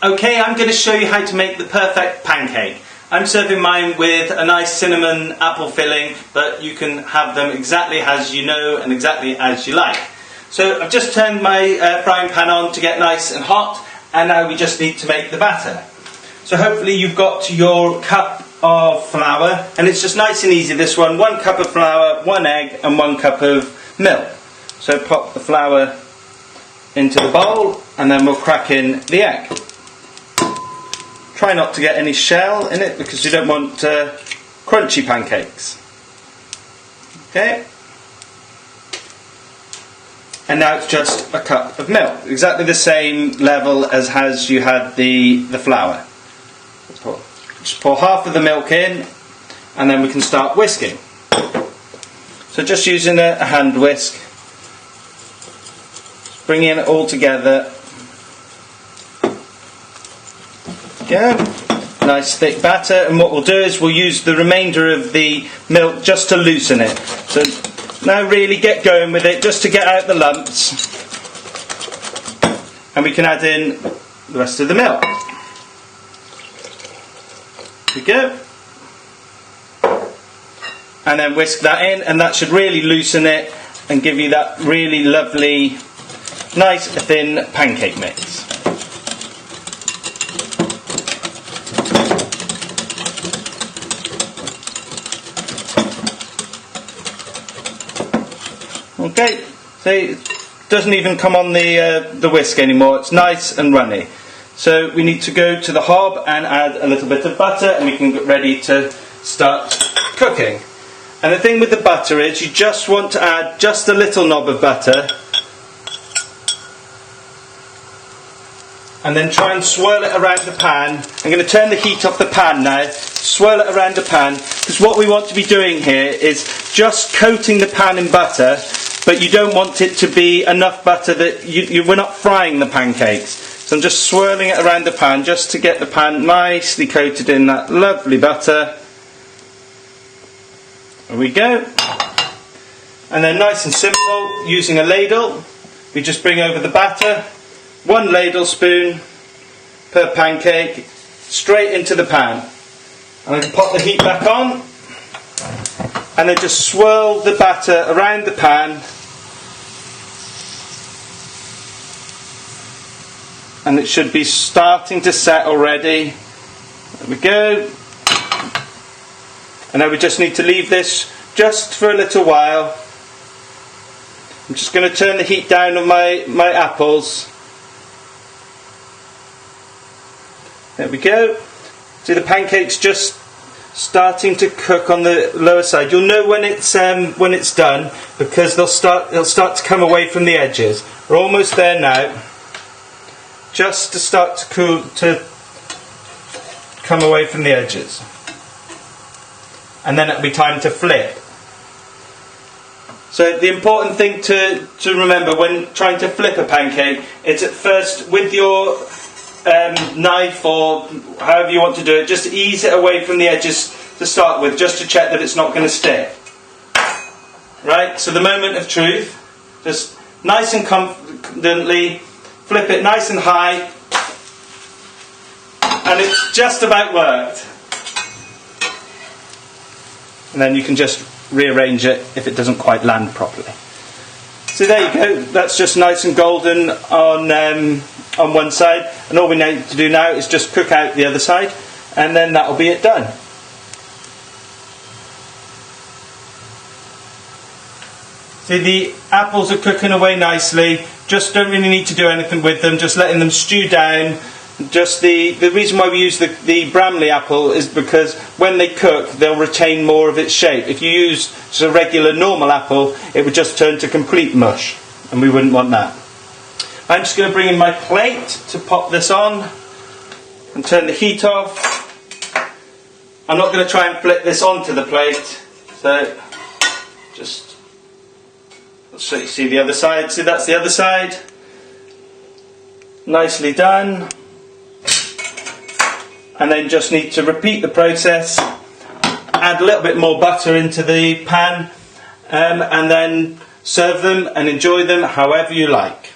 Okay, I'm going to show you how to make the perfect pancake. I'm serving mine with a nice cinnamon apple filling, but you can have them exactly as you know and exactly as you like. So I've just turned my frying pan on to get nice and hot, and now we just need to make the batter. So hopefully you've got your cup of flour, and it's just nice and easy this one. 1 cup of flour, 1 egg and 1 cup of milk. So pop the flour into the bowl and then we'll crack in the egg. Try not to get any shell in it because you don't want crunchy pancakes. Okay. And now it's just a cup of milk, exactly the same level as you had the flour. Just pour half of the milk in and then we can start whisking. So just using a hand whisk, bringing it all together. Yeah, nice thick batter, and what we'll do is we'll use the remainder of the milk just to loosen it. So now really get going with it just to get out the lumps, and we can add in the rest of the milk. There we go. And then whisk that in, and that should really loosen it and give you that really lovely, nice thin pancake mix. Okay, so it doesn't even come on the whisk anymore, it's nice and runny. So we need to go to the hob and add a little bit of butter, and we can get ready to start cooking. And the thing with the butter is you just want to add just a little knob of butter and then try and swirl it around the pan. I'm going to turn the heat off the pan now, swirl it around the pan, because what we want to be doing here is just coating the pan in butter, but you don't want it to be enough butter that we're not frying the pancakes. So I'm just swirling it around the pan just to get the pan nicely coated in that lovely butter. There we go. And then nice and simple, using a ladle, we just bring over the batter, 1 ladle spoon per pancake, straight into the pan. And I can pop the heat back on, and then just swirl the batter around the pan, and it should be starting to set already. There we go. And now we just need to leave this just for a little while. I'm just going to turn the heat down on my apples. There we go. See, the pancake's just starting to cook on the lower side. You'll know when it's done because they'll start to come away from the edges. We're almost there now. Just to start to come away from the edges. And then it'll be time to flip. So the important thing to remember when trying to flip a pancake is at first with your knife or however you want to do it, just ease it away from the edges to start with, just to check that it's not going to stick. Right, so the moment of truth, just nice and confidently flip it nice and high, and it's just about worked. And then you can just rearrange it if it doesn't quite land properly. So there you go, that's just nice and golden on one side, and all we need to do now is just cook out the other side, and then that'll be it done. See, the apples are cooking away nicely, just don't really need to do anything with them, just letting them stew down. Just the reason why we use the Bramley apple is because when they cook they'll retain more of its shape. If you use just a regular normal apple, it would just turn to complete mush, and we wouldn't want that. I'm just going to bring in my plate to pop this on and turn the heat off. I'm not going to try and flip this onto the plate, so just so you see the other side. See, that's the other side. Nicely done. And then just need to repeat the process, add a little bit more butter into the pan, and then serve them and enjoy them however you like.